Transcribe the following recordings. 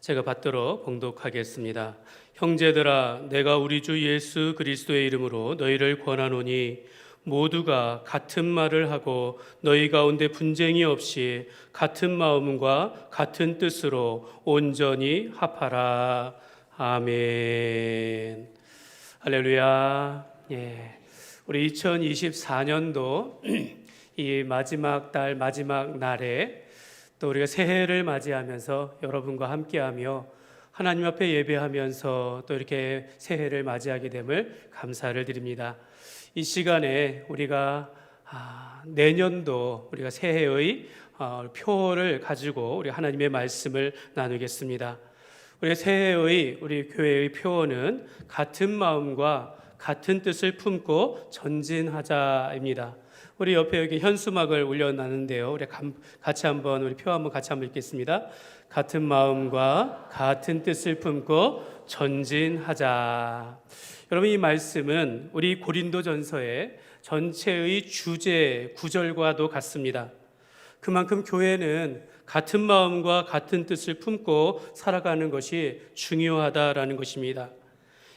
제가 받도록 봉독하겠습니다. 형제들아, 내가 우리 주 예수 그리스도의 이름으로 너희를 권하노니 모두가 같은 말을 하고 너희 가운데 분쟁이 없이 같은 마음과 같은 뜻으로 온전히 합하라. 아멘. 할렐루야. 우리 2024년도 이 마지막 달 마지막 날에 또 우리가 새해를 맞이하면서 여러분과 함께하며 하나님 앞에 예배하면서 또 이렇게 새해를 맞이하게 됨을 감사를 드립니다. 이 시간에 우리가 내년도 우리가 새해의 표를 가지고 우리 하나님의 말씀을 나누겠습니다. 우리 새해의 우리 교회의 표어는 같은 마음과 같은 뜻을 품고 전진하자입니다. 우리 옆에 여기 현수막을 올려놨는데요. 우리 같이 한번 우리 표 한번 같이 한번 읽겠습니다. 같은 마음과 같은 뜻을 품고 전진하자. 여러분, 이 말씀은 우리 고린도전서의 전체의 주제 구절과도 같습니다. 그만큼 교회는 같은 마음과 같은 뜻을 품고 살아가는 것이 중요하다라는 것입니다.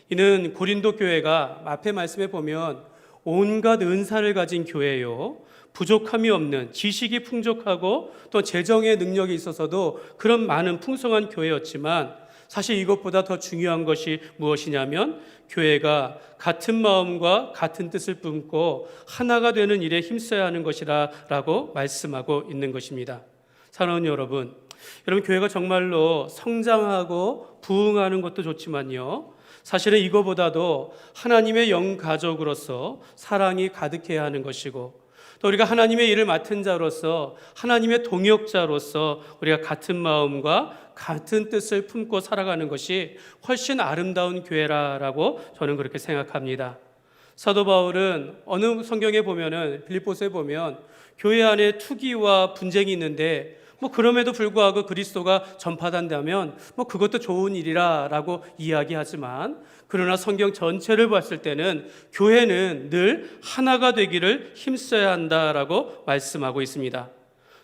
이는 고린도 교회가 앞에 말씀에 보면 온갖 은사를 가진 교회요, 부족함이 없는, 지식이 풍족하고 또 재정의 능력이 있어서도 그런 많은 풍성한 교회였지만, 사실 이것보다 더 중요한 것이 무엇이냐면 교회가 같은 마음과 같은 뜻을 품고 하나가 되는 일에 힘써야 하는 것이라고 말씀하고 있는 것입니다. 사랑하는 여러분, 교회가 정말로 성장하고 부흥하는 것도 좋지만요, 사실은 이거보다도 하나님의 영가족으로서 사랑이 가득해야 하는 것이고, 또 우리가 하나님의 일을 맡은 자로서 하나님의 동역자로서 우리가 같은 마음과 같은 뜻을 품고 살아가는 것이 훨씬 아름다운 교회라고 저는 그렇게 생각합니다. 사도 바울은 어느 성경에 보면은 빌립보서에 보면 교회 안에 투기와 분쟁이 있는데 그럼에도 불구하고 그리스도가 전파된다면 그것도 좋은 일이라고 이야기하지만, 그러나 성경 전체를 봤을 때는 교회는 늘 하나가 되기를 힘써야 한다라고 말씀하고 있습니다.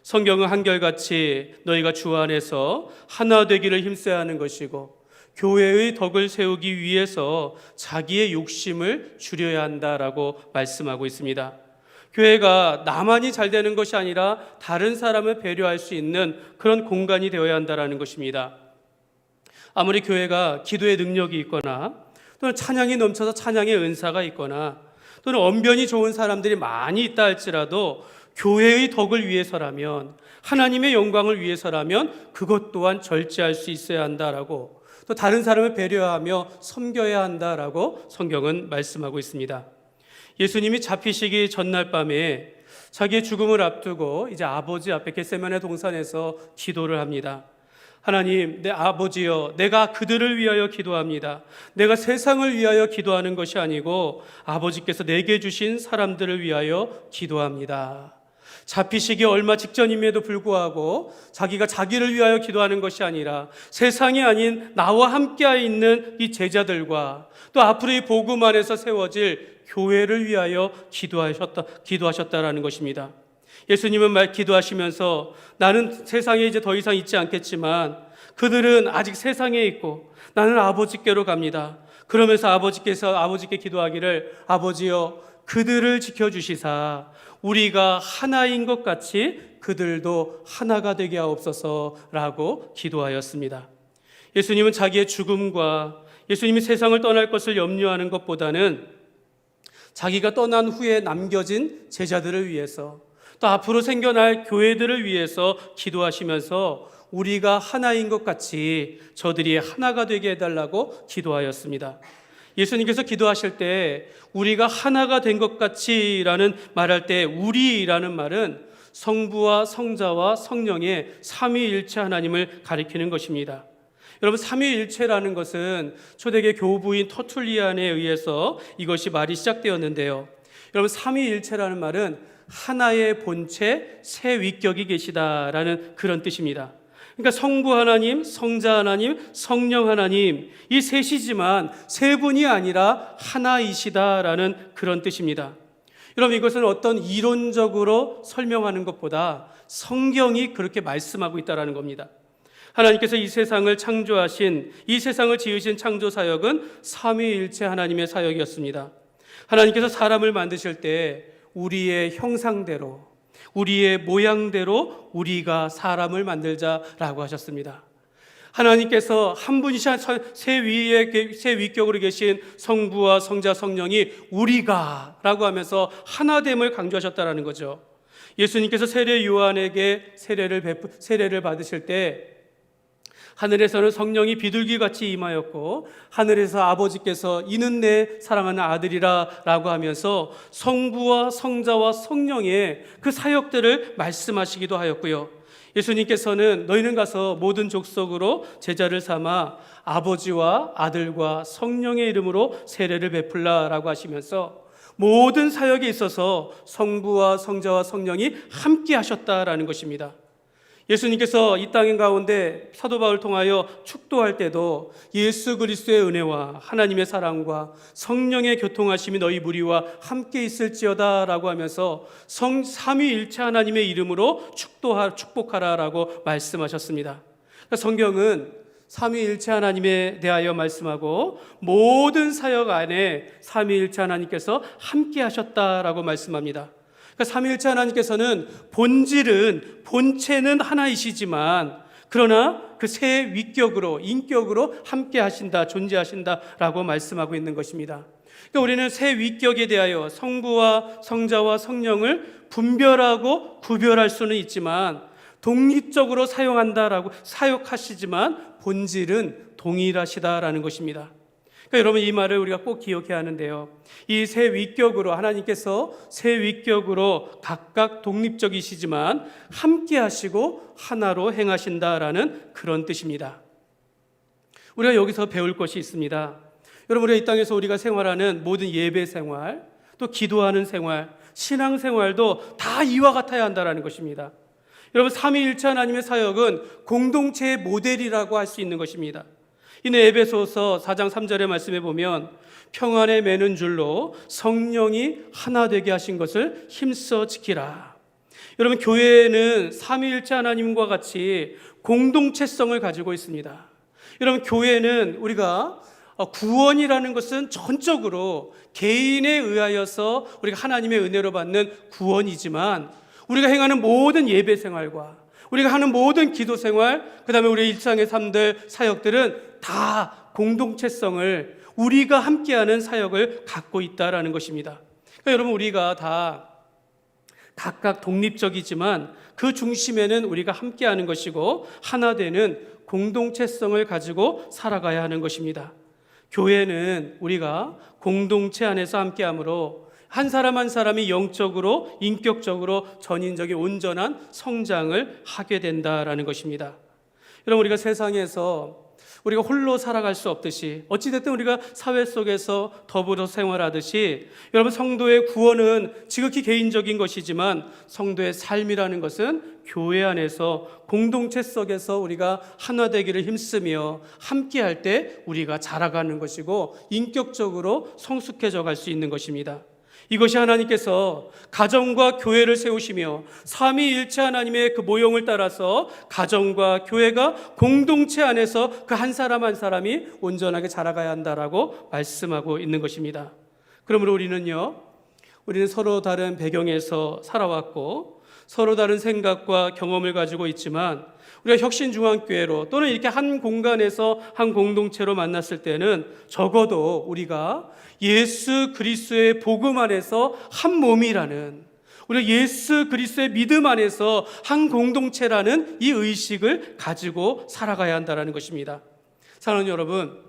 성경은 한결같이 너희가 주 안에서 하나 되기를 힘써야 하는 것이고, 교회의 덕을 세우기 위해서 자기의 욕심을 줄여야 한다라고 말씀하고 있습니다. 교회가 나만이 잘 되는 것이 아니라 다른 사람을 배려할 수 있는 그런 공간이 되어야 한다는 것입니다. 아무리 교회가 기도의 능력이 있거나 또는 찬양이 넘쳐서 찬양의 은사가 있거나 또는 언변이 좋은 사람들이 많이 있다 할지라도 교회의 덕을 위해서라면, 하나님의 영광을 위해서라면 그것 또한 절제할 수 있어야 한다라고, 또 다른 사람을 배려하며 섬겨야 한다라고 성경은 말씀하고 있습니다. 예수님이 잡히시기 전날 밤에 자기의 죽음을 앞두고 이제 아버지 앞에 겟세마네 동산에서 기도를 합니다. 하나님, 내 아버지여, 내가 그들을 위하여 기도합니다. 내가 세상을 위하여 기도하는 것이 아니고 아버지께서 내게 주신 사람들을 위하여 기도합니다. 잡히시기 얼마 직전임에도 불구하고 자기가 자기를 위하여 기도하는 것이 아니라 세상이 아닌 나와 함께 있는 이 제자들과 또 앞으로 이 복음 안에서 세워질 교회를 위하여 기도하셨다라는 것입니다. 예수님은 기도하시면서 나는 세상에 이제 더 이상 있지 않겠지만 그들은 아직 세상에 있고 나는 아버지께로 갑니다. 그러면서 아버지께 기도하기를, 아버지여, 그들을 지켜주시사 우리가 하나인 것 같이 그들도 하나가 되게 하옵소서라고 기도하였습니다. 예수님은 자기의 죽음과 예수님이 세상을 떠날 것을 염려하는 것보다는 자기가 떠난 후에 남겨진 제자들을 위해서, 또 앞으로 생겨날 교회들을 위해서 기도하시면서 우리가 하나인 것 같이 저들이 하나가 되게 해달라고 기도하였습니다. 예수님께서 기도하실 때 우리가 하나가 된 것 같이라는 말할 때 우리라는 말은 성부와 성자와 성령의 삼위일체 하나님을 가리키는 것입니다. 여러분, 삼위일체라는 것은 초대계 교부인 터툴리안에 의해서 이것이 말이 시작되었는데요. 여러분, 삼위일체라는 말은 하나의 본체 세 위격이 계시다라는 그런 뜻입니다. 그러니까 성부 하나님, 성자 하나님, 성령 하나님, 이 셋이지만 세 분이 아니라 하나이시다라는 그런 뜻입니다. 여러분, 이것은 어떤 이론적으로 설명하는 것보다 성경이 그렇게 말씀하고 있다는 겁니다. 하나님께서 이 세상을 창조하신, 이 세상을 지으신 창조 사역은 삼위일체 하나님의 사역이었습니다. 하나님께서 사람을 만드실 때 우리의 형상대로, 우리의 모양대로 우리가 사람을 만들자라고 하셨습니다. 하나님께서 한 분이신 새 위격으로 계신 성부와 성자 성령이 우리가 라고 하면서 하나됨을 강조하셨다는 거죠. 예수님께서 세례 요한에게 세례를 받으실 때 하늘에서는 성령이 비둘기같이 임하였고 하늘에서 아버지께서 이는 내 사랑하는 아들이라 라고 하면서 성부와 성자와 성령의 그 사역들을 말씀하시기도 하였고요. 예수님께서는 너희는 가서 모든 족속으로 제자를 삼아 아버지와 아들과 성령의 이름으로 세례를 베풀라라고 하시면서 모든 사역에 있어서 성부와 성자와 성령이 함께 하셨다라는 것입니다. 예수님께서 이 땅 가운데 사도 바울을 통하여 축도할 때도 예수 그리스도의 은혜와 하나님의 사랑과 성령의 교통하심이 너희 무리와 함께 있을지어다 라고 하면서 삼위일체 하나님의 이름으로 축복하라라고 말씀하셨습니다. 그러니까 성경은 삼위일체 하나님에 대하여 말씀하고 모든 사역 안에 삼위일체 하나님께서 함께 하셨다라고 말씀합니다. 그러니까 삼위일체 하나님께서는 본체는 하나이시지만 그러나 그 세 위격으로 인격으로 함께 하신다, 존재하신다라고 말씀하고 있는 것입니다. 그러니까 우리는 세 위격에 대하여 성부와 성자와 성령을 분별하고 구별할 수는 있지만 독립적으로 사역하시지만 본질은 동일하시다라는 것입니다. 그러니까 여러분 이 말을 우리가 꼭 기억해야 하는데요. 이 세 위격으로 하나님께서 세 위격으로 각각 독립적이시지만 함께 하시고 하나로 행하신다라는 그런 뜻입니다. 우리가 여기서 배울 것이 있습니다. 여러분 우리가 이 땅에서 우리가 생활하는 모든 예배 생활, 또 기도하는 생활, 신앙 생활도 다 이와 같아야 한다라는 것입니다. 여러분 삼위일체 하나님의 사역은 공동체의 모델이라고 할 수 있는 것입니다. 이는 에베소서 4장 3절의 말씀에 보면 평안에 매는 줄로 성령이 하나 되게 하신 것을 힘써 지키라. 여러분 교회는 삼위일체 하나님과 같이 공동체성을 가지고 있습니다. 여러분 교회는 우리가 구원이라는 것은 전적으로 개인에 의하여서 우리가 하나님의 은혜로 받는 구원이지만 우리가 행하는 모든 예배 생활과 우리가 하는 모든 기도 생활, 그 다음에 우리의 일상의 삶들, 사역들은 다 공동체성을 우리가 함께하는 사역을 갖고 있다라는 것입니다. 그러니까 여러분 우리가 다 각각 독립적이지만 그 중심에는 우리가 함께하는 것이고 하나 되는 공동체성을 가지고 살아가야 하는 것입니다. 교회는 우리가 공동체 안에서 함께하므로 한 사람 한 사람이 영적으로 인격적으로 전인적인 온전한 성장을 하게 된다라는 것입니다. 여러분 우리가 세상에서 우리가 홀로 살아갈 수 없듯이 어찌됐든 우리가 사회 속에서 더불어 생활하듯이 여러분 성도의 구원은 지극히 개인적인 것이지만 성도의 삶이라는 것은 교회 안에서 공동체 속에서 우리가 하나 되기를 힘쓰며 함께할 때 우리가 자라가는 것이고 인격적으로 성숙해져 갈 수 있는 것입니다. 이것이 하나님께서 가정과 교회를 세우시며 삼위일체 하나님의 그 모형을 따라서 가정과 교회가 공동체 안에서 그 한 사람 한 사람이 온전하게 자라가야 한다라고 말씀하고 있는 것입니다. 그러므로 우리는 서로 다른 배경에서 살아왔고 서로 다른 생각과 경험을 가지고 있지만 우리가 혁신중앙교회로 또는 이렇게 한 공간에서 한 공동체로 만났을 때는 적어도 우리가 예수 그리스도의 복음 안에서 한 몸이라는, 우리가 예수 그리스도의 믿음 안에서 한 공동체라는 이 의식을 가지고 살아가야 한다는 것입니다. 사랑하는 여러분,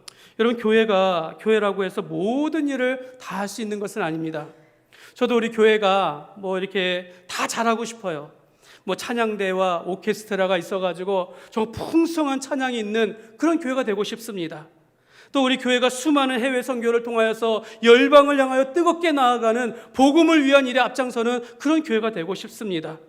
교회라고 해서 모든 일을 다 할 수 있는 것은 아닙니다. 저도 우리 교회가 이렇게 다 잘하고 싶어요. 찬양대와 오케스트라가 있어가지고 저 풍성한 찬양이 있는 그런 교회가 되고 싶습니다. 또 우리 교회가 수많은 해외 선교를 통하여서 열방을 향하여 뜨겁게 나아가는 복음을 위한 일에 앞장서는 그런 교회가 되고 싶습니다.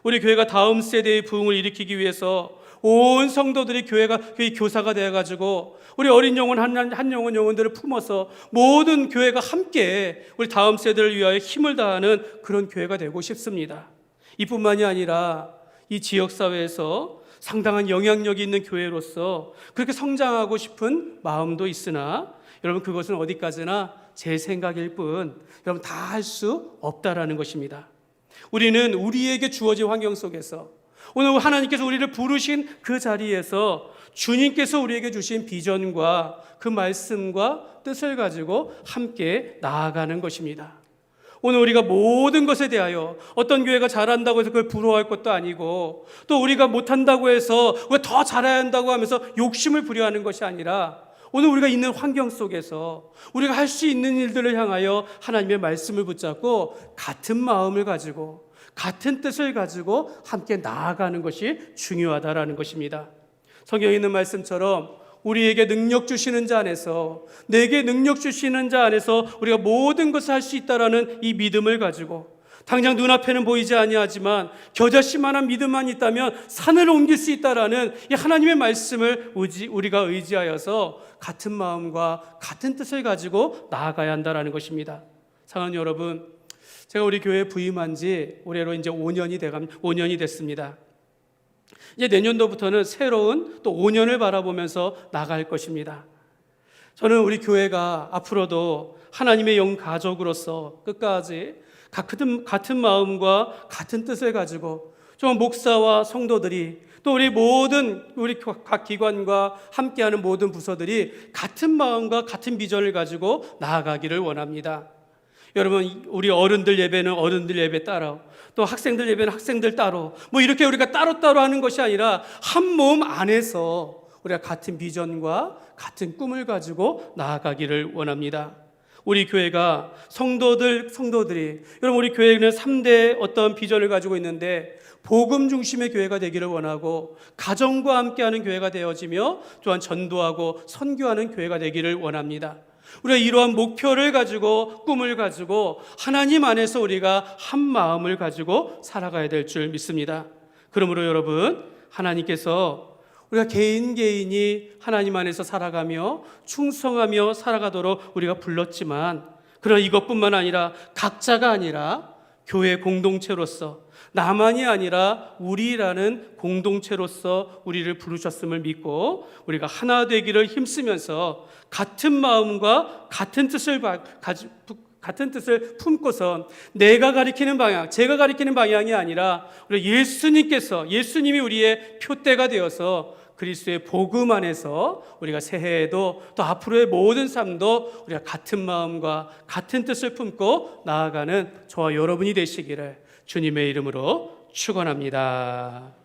우리 교회가 다음 세대의 부흥을 일으키기 위해서 온 성도들이 교회의 교사가 되어가지고 우리 어린 영혼 한 영혼들을 품어서 모든 교회가 함께 우리 다음 세대를 위하여 힘을 다하는 그런 교회가 되고 싶습니다. 이뿐만이 아니라 이 지역사회에서 상당한 영향력이 있는 교회로서 그렇게 성장하고 싶은 마음도 있으나 여러분 그것은 어디까지나 제 생각일 뿐 여러분 다 할 수 없다라는 것입니다. 우리는 우리에게 주어진 환경 속에서 오늘 하나님께서 우리를 부르신 그 자리에서 주님께서 우리에게 주신 비전과 그 말씀과 뜻을 가지고 함께 나아가는 것입니다. 오늘 우리가 모든 것에 대하여 어떤 교회가 잘한다고 해서 그걸 부러워할 것도 아니고 또 우리가 못한다고 해서 왜 더 잘해야 한다고 하면서 욕심을 부려하는 것이 아니라 오늘 우리가 있는 환경 속에서 우리가 할 수 있는 일들을 향하여 하나님의 말씀을 붙잡고 같은 마음을 가지고 같은 뜻을 가지고 함께 나아가는 것이 중요하다라는 것입니다. 성경에 있는 말씀처럼 우리에게 능력 주시는 자 안에서 내게 능력 주시는 자 안에서 우리가 모든 것을 할 수 있다라는 이 믿음을 가지고 당장 눈앞에는 보이지 아니하지만 겨자씨만한 믿음만 있다면 산을 옮길 수 있다라는 이 하나님의 말씀을 우리가 의지하여서 같은 마음과 같은 뜻을 가지고 나아가야 한다라는 것입니다. 사랑하는 여러분, 제가 우리 교회에 부임한 지 올해로 이제 5년이 됐습니다. 이제 내년도부터는 새로운 또 5년을 바라보면서 나갈 것입니다. 저는 우리 교회가 앞으로도 하나님의 영 가족으로서 끝까지 같은 마음과 같은 뜻을 가지고 좀 목사와 성도들이 또 우리 각 기관과 함께하는 모든 부서들이 같은 마음과 같은 비전을 가지고 나아가기를 원합니다. 여러분, 우리 어른들 예배는 어른들 예배 따로, 또 학생들 예배는 학생들 따로, 이렇게 우리가 따로따로 하는 것이 아니라 한 몸 안에서 우리가 같은 비전과 같은 꿈을 가지고 나아가기를 원합니다. 우리 교회가 성도들이 여러분 우리 교회는 3대 어떤 비전을 가지고 있는데 복음 중심의 교회가 되기를 원하고 가정과 함께하는 교회가 되어지며 또한 전도하고 선교하는 교회가 되기를 원합니다. 우리가 이러한 목표를 가지고 꿈을 가지고 하나님 안에서 우리가 한 마음을 가지고 살아가야 될 줄 믿습니다. 그러므로 여러분 하나님께서 우리가 개인이 하나님 안에서 살아가며 충성하며 살아가도록 우리가 불렀지만 그러나 이것뿐만 아니라 각자가 아니라 교회 공동체로서 나만이 아니라 우리라는 공동체로서 우리를 부르셨음을 믿고 우리가 하나 되기를 힘쓰면서 같은 마음과 같은 뜻을 품고서 제가 가리키는 방향이 아니라 우리 예수님이 우리의 표대가 되어서 그리스도의 복음 안에서 우리가 새해에도 또 앞으로의 모든 삶도 우리가 같은 마음과 같은 뜻을 품고 나아가는 저와 여러분이 되시기를 주님의 이름으로 축원합니다.